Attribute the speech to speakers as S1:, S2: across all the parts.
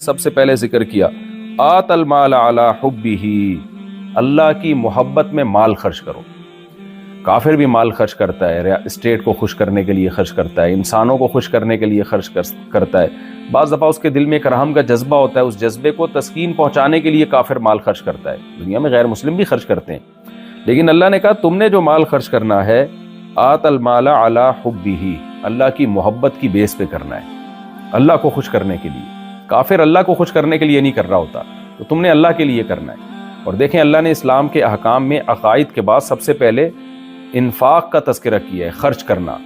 S1: سب سے پہلے ذکر کیا آت المال علی حبہ، اللہ کی محبت میں مال خرچ کرو۔ کافر بھی مال خرچ کرتا ہے، اسٹیٹ کو خوش کرنے کے لیے خرچ کرتا ہے، انسانوں کو خوش کرنے کے لیے خرچ کرتا ہے۔ بعض دفعہ اس کے دل میں ایک رحم کا جذبہ ہوتا ہے، اس جذبے کو تسکین پہنچانے کے لیے کافر مال خرچ کرتا ہے۔ دنیا میں غیر مسلم بھی خرچ کرتے ہیں، لیکن اللہ نے کہا تم نے جو مال خرچ کرنا ہے آت المال علی حبہ، اللہ کی محبت کی بیس پہ کرنا ہے، اللہ کو خوش کرنے کے لیے۔ کافر اللہ کو خوش کرنے کے لیے نہیں کر رہا ہوتا، تو تم نے اللہ کے لیے کرنا ہے۔ اور دیکھیں اللہ نے اسلام کے احکام میں عقائد کے بعد سب سے پہلے انفاق کا تذکرہ کیا ہے، خرچ کرنا۔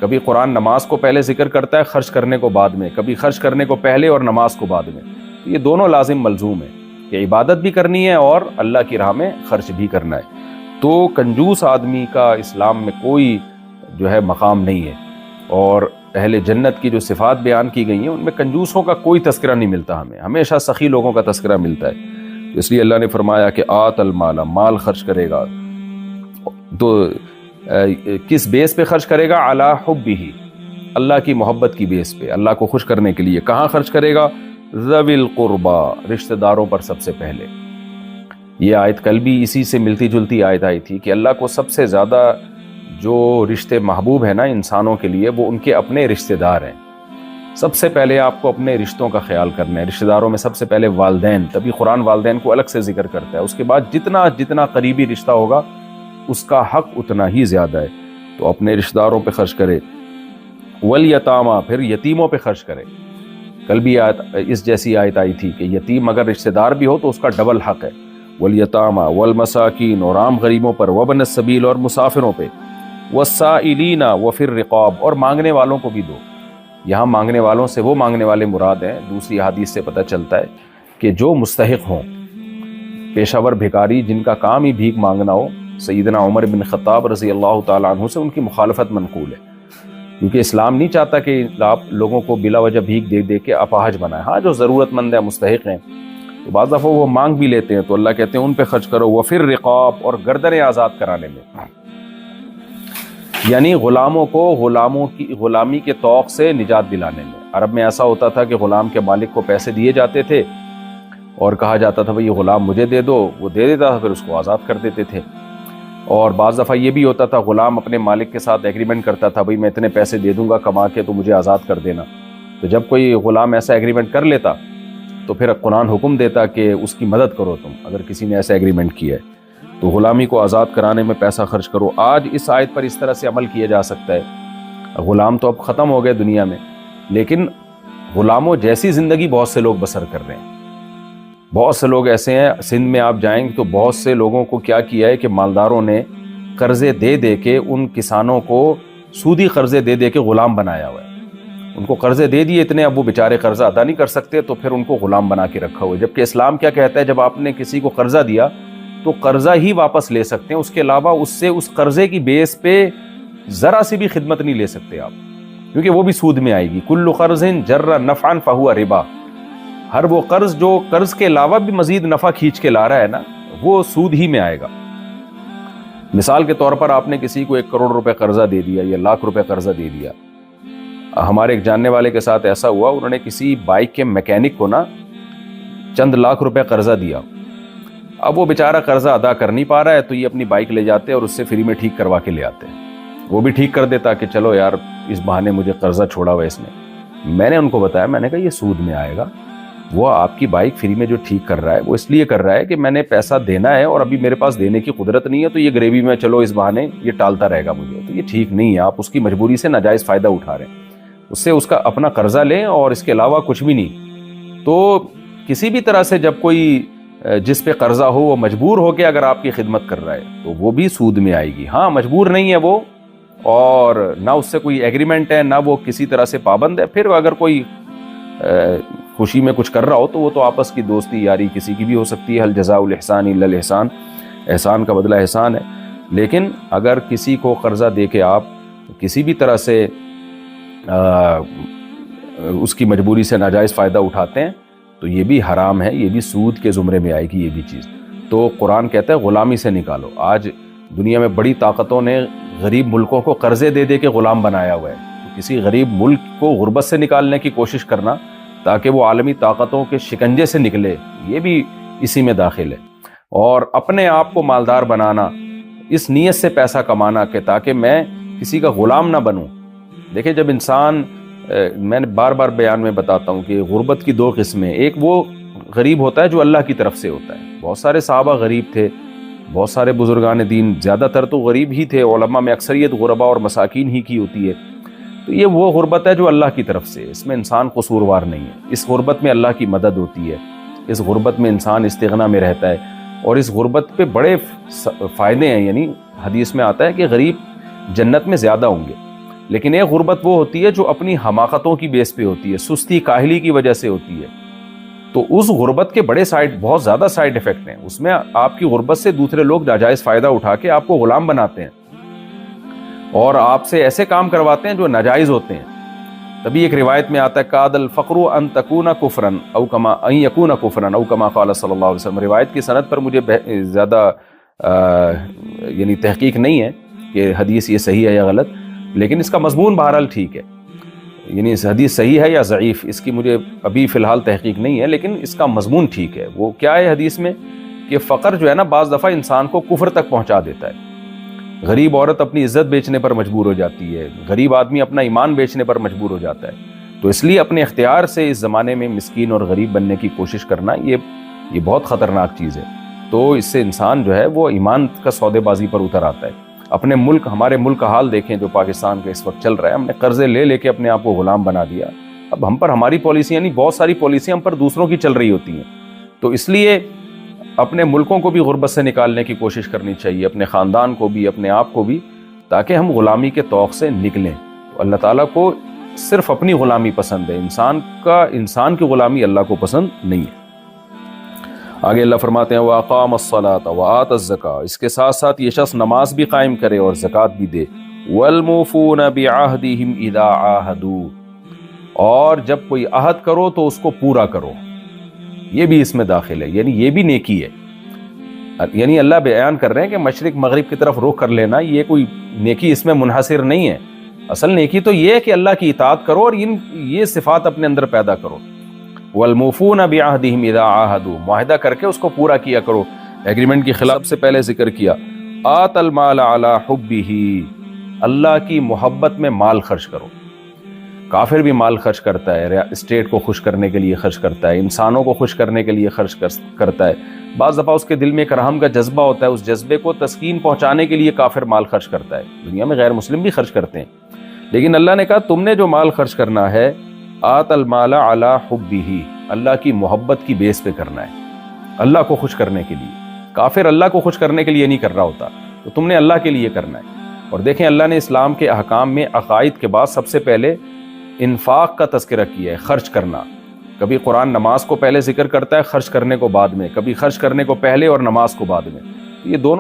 S1: کبھی قرآن نماز کو پہلے ذکر کرتا ہے، خرچ کرنے کو بعد میں، کبھی خرچ کرنے کو پہلے اور نماز کو بعد میں۔ تو یہ دونوں لازم ملزوم ہے کہ عبادت بھی کرنی ہے اور اللہ کی راہ میں خرچ بھی کرنا ہے۔ تو کنجوس آدمی کا اسلام میں کوئی جو ہے مقام نہیں ہے، اور اہل جنت کی جو صفات بیان کی گئی ہیں ان میں کنجوسوں کا کوئی تذکرہ نہیں ملتا، ہمیں ہمیشہ سخی لوگوں کا تذکرہ ملتا ہے۔ اس لیے اللہ نے فرمایا کہ آت المال، مال خرچ کرے گا تو کس بیس پہ خرچ کرے گا؟ علی حبہ، اللہ کی محبت کی بیس پہ، اللہ کو خوش کرنے کے لیے۔ کہاں خرچ کرے گا؟ ذوی القربا، رشتہ داروں پر سب سے پہلے۔ یہ آیت کل بھی اسی سے ملتی جلتی آیت آئی تھی کہ اللہ کو سب سے زیادہ جو رشتے محبوب ہیں نا انسانوں کے لیے، وہ ان کے اپنے رشتہ دار ہیں۔ سب سے پہلے آپ کو اپنے رشتوں کا خیال کرنا ہے، رشتہ داروں میں سب سے پہلے والدین، تبھی قرآن والدین کو الگ سے ذکر کرتا ہے۔ اس کے بعد جتنا جتنا قریبی رشتہ ہوگا اس کا حق اتنا ہی زیادہ ہے، تو اپنے رشتہ داروں پہ خرچ کرے۔ والیتامى، پھر یتیموں پہ خرچ کرے۔ کل بھی اس جیسی آیت آئی تھی کہ یتیم اگر رشتہ دار بھی ہو تو اس کا ڈبل حق ہے۔ والیتامى والمساکین، اور عام غریبوں پر، وابن السبیل، اور مسافروں پہ، والسائلین وفی الرقاب، اور مانگنے والوں کو بھی دو۔ یہاں مانگنے والوں سے وہ مانگنے والے مراد ہیں، دوسری حدیث سے پتہ چلتا ہے کہ جو مستحق ہوں، پیشہ ور بھکاری جن کا کام ہی بھیک مانگنا ہو۔ سیدنا عمر بن خطاب رضی اللہ تعالیٰ عنہ سے ان کی مخالفت منقول ہے، کیونکہ اسلام نہیں چاہتا کہ آپ لوگوں کو بلا وجہ بھیک دے دے کے اپاہج بنائیں۔ ہاں جو ضرورت مند ہے، مستحق ہیں، تو بعض دفعہ وہ مانگ بھی لیتے ہیں، تو اللہ کہتے ہیں ان پہ خرچ کرو۔ وفی الرقاب، اور گردنیں آزاد کرانے میں، یعنی غلاموں کو غلامی کے طوق سے نجات دلانے میں۔ عرب میں ایسا ہوتا تھا کہ غلام کے مالک کو پیسے دیے جاتے تھے اور کہا جاتا تھا بھئی یہ غلام مجھے دے دو، وہ دے دیتا تھا، پھر اس کو آزاد کر دیتے تھے۔ اور بعض دفعہ یہ بھی ہوتا تھا غلام اپنے مالک کے ساتھ ایگریمنٹ کرتا تھا بھئی میں اتنے پیسے دے دوں گا کما کے تو مجھے آزاد کر دینا۔ تو جب کوئی غلام ایسا ایگریمنٹ کر لیتا تو پھر قرآن حکم دیتا کہ اس کی مدد کرو تم، اگر کسی نے ایسا ایگریمنٹ کیا ہے تو غلامی کو آزاد کرانے میں پیسہ خرچ کرو۔ آج اس آیت پر اس طرح سے عمل کیا جا سکتا ہے۔ غلام تو اب ختم ہو گئے دنیا میں، لیکن غلاموں جیسی زندگی بہت سے لوگ بسر کر رہے ہیں۔ بہت سے لوگ ایسے ہیں، سندھ میں آپ جائیں گے تو بہت سے لوگوں کو کیا کیا ہے کہ مالداروں نے قرضے دے دے کے ان کسانوں کو سودی قرضے دے دے کے غلام بنایا ہوا ہے۔ ان کو قرضے دے دیے اتنے، اب وہ بیچارے قرضہ ادا نہیں کر سکتے، تو پھر ان کو غلام بنا کے رکھا ہوا ہے۔ جبکہ اسلام کیا کہتا ہے؟ جب آپ نے کسی کو قرضہ دیا تو قرضہ ہی واپس لے سکتے ہیں، اس کے علاوہ اس سے اس قرضے کی بیس پہ ذرا سی بھی خدمت نہیں لے سکتے آپ، کیونکہ وہ بھی سود میں آئے گی۔ کل قرض جر نفعا فہو ربا، ہر وہ قرض جو قرض کے علاوہ بھی مزید نفع کھینچ کے لا رہا ہے نا، وہ سود ہی میں آئے گا۔ مثال کے طور پر آپ نے کسی کو 1 کروڑ روپے قرضہ دے دیا یا لاکھ روپے قرضہ دے دیا۔ ہمارے ایک جاننے والے کے ساتھ ایسا ہوا، انہوں نے کسی بائک کے میکینک کو نا چند لاکھ روپے قرضہ دیا۔ اب وہ بیچارہ قرضہ ادا کر نہیں پا رہا ہے، تو یہ اپنی بائک لے جاتے اور اس سے فری میں ٹھیک کروا کے لے آتے ہیں۔ وہ بھی ٹھیک کر دیتا کہ چلو یار اس بہانے مجھے قرضہ چھوڑا ہوا اس نے۔ میں نے ان کو بتایا، میں نے کہا یہ سود میں آئے گا، وہ آپ کی بائک فری میں جو ٹھیک کر رہا ہے وہ اس لیے کر رہا ہے کہ میں نے پیسہ دینا ہے اور ابھی میرے پاس دینے کی قدرت نہیں ہے، تو یہ گریوی میں چلو اس بہانے یہ ٹالتا رہے گا مجھے، تو یہ ٹھیک نہیں ہے۔ آپ اس کی مجبوری سے ناجائز فائدہ اٹھا رہے ہیں، اس سے اس کا اپنا قرضہ لیں اور اس کے علاوہ کچھ بھی نہیں۔ تو کسی بھی طرح سے جب کوئی جس پہ قرضہ ہو وہ مجبور ہو کے اگر آپ کی خدمت کر رہا ہے تو وہ بھی سود میں آئے گی۔ ہاں مجبور نہیں ہے وہ، اور نہ اس سے کوئی ایگریمنٹ ہے، نہ وہ کسی طرح سے پابند ہے، پھر اگر کوئی خوشی میں کچھ کر رہا ہو تو وہ تو آپس کی دوستی یاری کسی کی بھی ہو سکتی ہے۔ هل جزاء الاحسان الا الاحسان، احسان کا بدلہ احسان ہے۔ لیکن اگر کسی کو قرضہ دے کے آپ کسی بھی طرح سے اس کی مجبوری سے ناجائز فائدہ اٹھاتے ہیں تو یہ بھی حرام ہے، یہ بھی سود کے زمرے میں آئے گی یہ بھی چیز۔ تو قرآن کہتا ہے غلامی سے نکالو۔ آج دنیا میں بڑی طاقتوں نے غریب ملکوں کو قرضے دے دے کے غلام بنایا ہوا ہے، تو کسی غریب ملک کو غربت سے نکالنے کی کوشش کرنا تاکہ وہ عالمی طاقتوں کے شکنجے سے نکلے، یہ بھی اسی میں داخل ہے۔ اور اپنے آپ کو مالدار بنانا، اس نیت سے پیسہ کمانا کہ تاکہ میں کسی کا غلام نہ بنوں۔ دیکھیں جب انسان، میں نے بار بار بیان میں بتاتا ہوں کہ غربت کی دو قسمیں، ایک وہ غریب ہوتا ہے جو اللہ کی طرف سے ہوتا ہے، بہت سارے صحابہ غریب تھے، بہت سارے بزرگان دین زیادہ تر تو غریب ہی تھے، علماء میں اکثریت غربا اور مساکین ہی کی ہوتی ہے۔ تو یہ وہ غربت ہے جو اللہ کی طرف سے، اس میں انسان قصوروار نہیں ہے، اس غربت میں اللہ کی مدد ہوتی ہے، اس غربت میں انسان استغنا میں رہتا ہے، اور اس غربت پہ بڑے فائدے ہیں۔ یعنی حدیث میں آتا ہے کہ غریب جنت میں زیادہ ہوں گے، لیکن ایک غربت وہ ہوتی ہے جو اپنی حماقتوں کی بیس پہ ہوتی ہے، سستی کاہلی کی وجہ سے ہوتی ہے۔ تو اس غربت کے بہت زیادہ سائیڈ ایفیکٹ ہیں، اس میں آپ کی غربت سے دوسرے لوگ ناجائز فائدہ اٹھا کے آپ کو غلام بناتے ہیں اور آپ سے ایسے کام کرواتے ہیں جو ناجائز ہوتے ہیں۔ تبھی ایک روایت میں آتا ہے قاد الفقر ان تکون کفرا او کما ان یکون کفرا او کما قال صلی اللہ علیہ وسلم۔ روایت کی سند پر مجھے زیادہ یعنی تحقیق نہیں ہے کہ حدیث یہ صحیح ہے یا غلط، لیکن اس کا مضمون بہرحال ٹھیک ہے، یعنی اس حدیث صحیح ہے یا ضعیف اس کی مجھے ابھی فی الحال تحقیق نہیں ہے، لیکن اس کا مضمون ٹھیک ہے۔ وہ کیا ہے حدیث میں کہ فقر جو ہے نا بعض دفعہ انسان کو کفر تک پہنچا دیتا ہے۔ غریب عورت اپنی عزت بیچنے پر مجبور ہو جاتی ہے، غریب آدمی اپنا ایمان بیچنے پر مجبور ہو جاتا ہے۔ تو اس لیے اپنے اختیار سے اس زمانے میں مسکین اور غریب بننے کی کوشش کرنا یہ بہت خطرناک چیز ہے۔ تو اس سے انسان جو ہے وہ ایمان کا سودے بازی پر اتر آتا ہے۔ اپنے ملک، ہمارے ملک کا حال دیکھیں جو پاکستان کا اس وقت چل رہا ہے، ہم نے قرضے لے کے اپنے آپ کو غلام بنا دیا۔ اب ہم پر ہماری پالیسیاں نہیں، بہت ساری پالیسیاں ہم پر دوسروں کی چل رہی ہوتی ہیں۔ تو اس لیے اپنے ملکوں کو بھی غربت سے نکالنے کی کوشش کرنی چاہیے، اپنے خاندان کو بھی، اپنے آپ کو بھی، تاکہ ہم غلامی کے طوق سے نکلیں۔ تو اللہ تعالیٰ کو صرف اپنی غلامی پسند ہے، انسان کی غلامی اللہ کو پسند نہیں ہے۔ آگے اللہ فرماتے ہیں وَأَقَامَ الصَّلَاةَ وَآتَى الزَّكَاةَ، اس کے ساتھ ساتھ یہ شخص نماز بھی قائم کرے اور زکوٰۃ بھی دے۔ وَالْمُوفُونَ بِعَهْدِهِمْ إِذَا عَاهَدُوا، اور جب کوئی عہد کرو تو اس کو پورا کرو، یہ بھی اس میں داخل ہے، یعنی یہ بھی نیکی ہے۔ یعنی اللہ بیان کر رہے ہیں کہ مشرق مغرب کی طرف رخ کر لینا یہ کوئی نیکی اس میں منحصر نہیں ہے۔ اصل نیکی تو یہ ہے کہ اللہ کی اطاعت کرو اور یہ صفات اپنے اندر پیدا کرو۔ والموفون بعہدہم اذا عاہدوا، معاہدہ کر کے اس کو پورا کیا کرو، ایگریمنٹ کی خلاف سے پہلے ذکر کیا۔ آت المال علی حبہ، اللہ کی محبت میں مال خرچ کرو۔ کافر بھی مال خرچ کرتا ہے، اسٹیٹ کو خوش کرنے کے لیے خرچ کرتا ہے، انسانوں کو خوش کرنے کے لیے خرچ کرتا ہے۔ بعض دفعہ اس کے دل میں ایک رحم کا جذبہ ہوتا ہے، اس جذبے کو تسکین پہنچانے کے لیے کافر مال خرچ کرتا ہے۔ دنیا میں غیر مسلم بھی خرچ کرتے ہیں، لیکن اللہ نے کہا تم نے جو مال خرچ کرنا ہے آت المال علی حبہ، اللہ کی محبت کی بیس پہ کرنا ہے، اللہ کو خوش کرنے کے لیے۔ کافر اللہ کو خوش کرنے کے لیے نہیں کر رہا ہوتا، تو تم نے اللہ کے لیے کرنا ہے۔ اور دیکھیں اللہ نے اسلام کے احکام میں عقائد کے بعد سب سے پہلے انفاق کا تذکرہ کیا ہے، خرچ کرنا۔ کبھی قرآن نماز کو پہلے ذکر کرتا ہے، خرچ کرنے کو بعد میں، کبھی خرچ کرنے کو پہلے اور نماز کو بعد میں۔ یہ دونوں